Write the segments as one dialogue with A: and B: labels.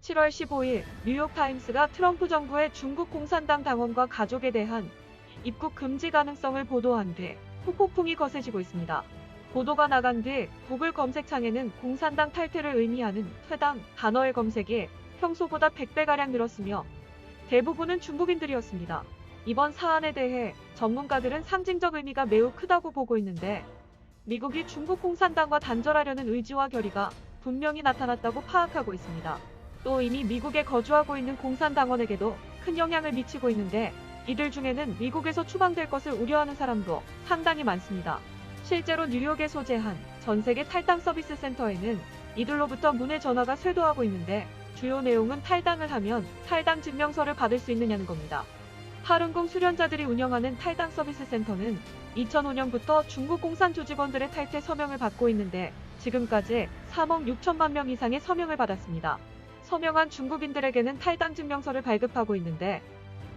A: 7월 15일 뉴욕타임스가 트럼프 정부의 중국 공산당 당원과 가족에 대한 입국 금지 가능성을 보도한 뒤 후폭풍이 거세지고 있습니다. 보도가 나간 뒤 구글 검색창에는 공산당 탈퇴를 의미하는 퇴당 단어의 검색이 평소보다 100배가량 늘었으며 대부분은 중국인들이었습니다. 이번 사안에 대해 전문가들은 상징적 의미가 매우 크다고 보고 있는데 미국이 중국 공산당과 단절하려는 의지와 결의가 분명히 나타났다고 파악하고 있습니다. 또 이미 미국에 거주하고 있는 공산당원에게도 큰 영향을 미치고 있는데 이들 중에는 미국에서 추방될 것을 우려하는 사람도 상당히 많습니다. 실제로 뉴욕에 소재한 전세계 탈당 서비스 센터에는 이들로부터 문의 전화가 쇄도하고 있는데 주요 내용은 탈당을 하면 탈당 증명서를 받을 수 있느냐는 겁니다. 파룬궁 수련자들이 운영하는 탈당 서비스 센터는 2005년부터 중국 공산 조직원들의 탈퇴 서명을 받고 있는데 지금까지 3억 6천만 명 이상의 서명을 받았습니다. 서명한 중국인들에게는 탈당 증명서를 발급하고 있는데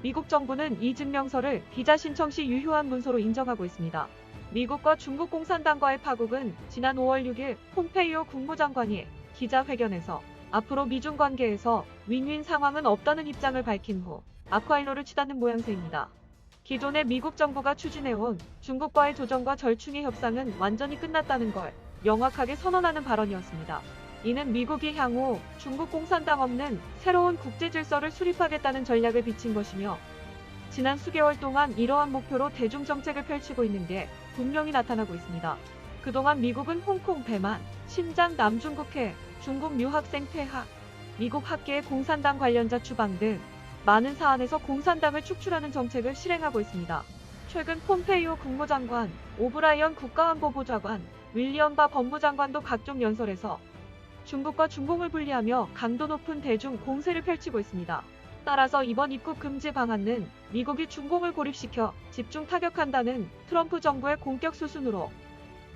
A: 미국 정부는 이 증명서를 비자 신청 시 유효한 문서로 인정하고 있습니다. 미국과 중국 공산당과의 파국은 지난 5월 6일 폼페이오 국무장관이 기자회견에서 앞으로 미중 관계에서 윈윈 상황은 없다는 입장을 밝힌 후 악화일로를 치닫는 모양새입니다. 기존의 미국 정부가 추진해온 중국과의 조정과 절충의 협상은 완전히 끝났다는 걸 명확하게 선언하는 발언이었습니다. 이는 미국이 향후 중국 공산당 없는 새로운 국제 질서를 수립하겠다는 전략을 비친 것이며 지난 수개월 동안 이러한 목표로 대중 정책을 펼치고 있는 게 분명히 나타나고 있습니다. 그동안 미국은 홍콩 배만, 신장 남중국해, 중국 유학생 퇴학, 미국 학계의 공산당 관련자 추방 등 많은 사안에서 공산당을 축출하는 정책을 실행하고 있습니다. 최근 폼페이오 국무장관, 오브라이언 국가안보보좌관, 윌리엄 바 법무장관도 각종 연설에서 중국과 중공을 분리하며 강도 높은 대중 공세를 펼치고 있습니다. 따라서 이번 입국 금지 방안은 미국이 중공을 고립시켜 집중 타격한다는 트럼프 정부의 공격 수순으로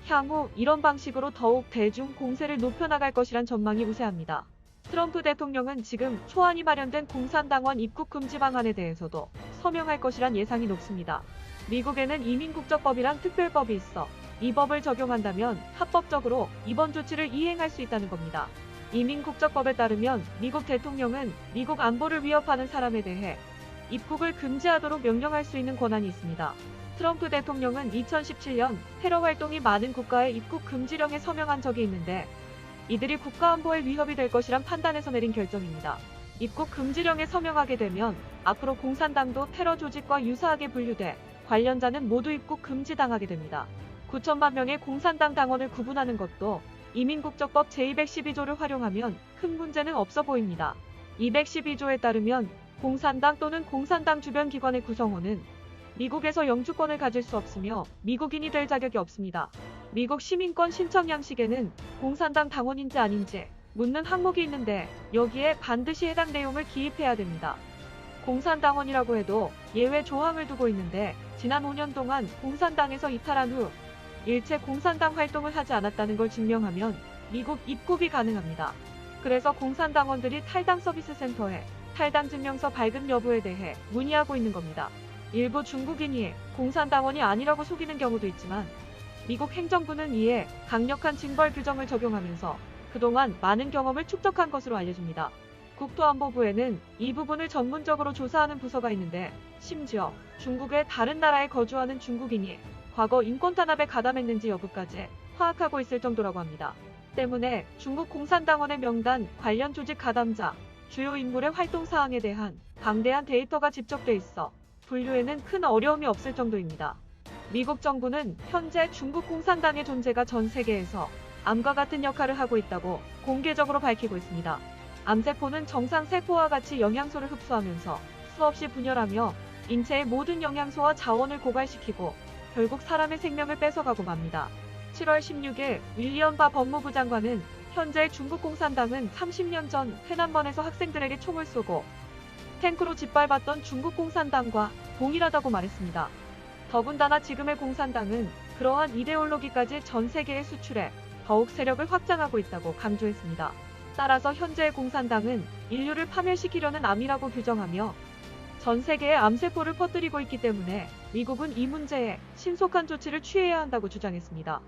A: 향후 이런 방식으로 더욱 대중 공세를 높여나갈 것이란 전망이 우세합니다. 트럼프 대통령은 지금 초안이 마련된 공산당원 입국 금지 방안에 대해서도 서명할 것이란 예상이 높습니다. 미국에는 이민국적법이란 특별법이 있어 이 법을 적용한다면 합법적으로 이번 조치를 이행할 수 있다는 겁니다. 이민국적법에 따르면 미국 대통령은 미국 안보를 위협하는 사람에 대해 입국을 금지하도록 명령할 수 있는 권한이 있습니다. 트럼프 대통령은 2017년 테러 활동이 많은 국가의 입국 금지령에 서명한 적이 있는데 이들이 국가안보에 위협이 될 것이란 판단에서 내린 결정입니다. 입국 금지령에 서명하게 되면 앞으로 공산당도 테러 조직과 유사하게 분류돼 관련자는 모두 입국 금지당하게 됩니다. 9천만 명의 공산당 당원을 구분하는 것도 이민국적법 제212조를 활용하면 큰 문제는 없어 보입니다. 212조에 따르면 공산당 또는 공산당 주변 기관의 구성원은 미국에서 영주권을 가질 수 없으며 미국인이 될 자격이 없습니다. 미국 시민권 신청 양식에는 공산당 당원인지 아닌지 묻는 항목이 있는데 여기에 반드시 해당 내용을 기입해야 됩니다. 공산당원이라고 해도 예외 조항을 두고 있는데 지난 5년 동안 공산당에서 이탈한 후 일체 공산당 활동을 하지 않았다는 걸 증명하면 미국 입국이 가능합니다. 그래서 공산당원들이 탈당 서비스 센터에 탈당 증명서 발급 여부에 대해 문의하고 있는 겁니다. 일부 중국인이 공산당원이 아니라고 속이는 경우도 있지만 미국 행정부는 이에 강력한 징벌 규정을 적용하면서 그동안 많은 경험을 축적한 것으로 알려집니다. 국토안보부에는 이 부분을 전문적으로 조사하는 부서가 있는데 심지어 중국의 다른 나라에 거주하는 중국인이 과거 인권탄압에 가담했는지 여부까지 파악하고 있을 정도라고 합니다. 때문에 중국 공산당원의 명단, 관련 조직 가담자, 주요 인물의 활동 사항에 대한 방대한 데이터가 집적돼 있어 분류에는 큰 어려움이 없을 정도입니다. 미국 정부는 현재 중국 공산당의 존재가 전 세계에서 암과 같은 역할을 하고 있다고 공개적으로 밝히고 있습니다. 암세포는 정상세포와 같이 영양소를 흡수하면서 수없이 분열하며 인체의 모든 영양소와 자원을 고갈시키고 결국 사람의 생명을 뺏어가고 맙니다. 7월 16일 윌리엄 바 법무부 장관은 현재 중국 공산당은 30년 전 해난번에서 학생들에게 총을 쏘고 탱크로 짓밟았던 중국 공산당과 동일하다고 말했습니다. 더군다나 지금의 공산당은 그러한 이데올로기까지 전 세계에 수출해 더욱 세력을 확장하고 있다고 강조했습니다. 따라서 현재의 공산당은 인류를 파멸시키려는 암이라고 규정하며 전 세계에 암세포를 퍼뜨리고 있기 때문에 미국은 이 문제에 신속한 조치를 취해야 한다고 주장했습니다.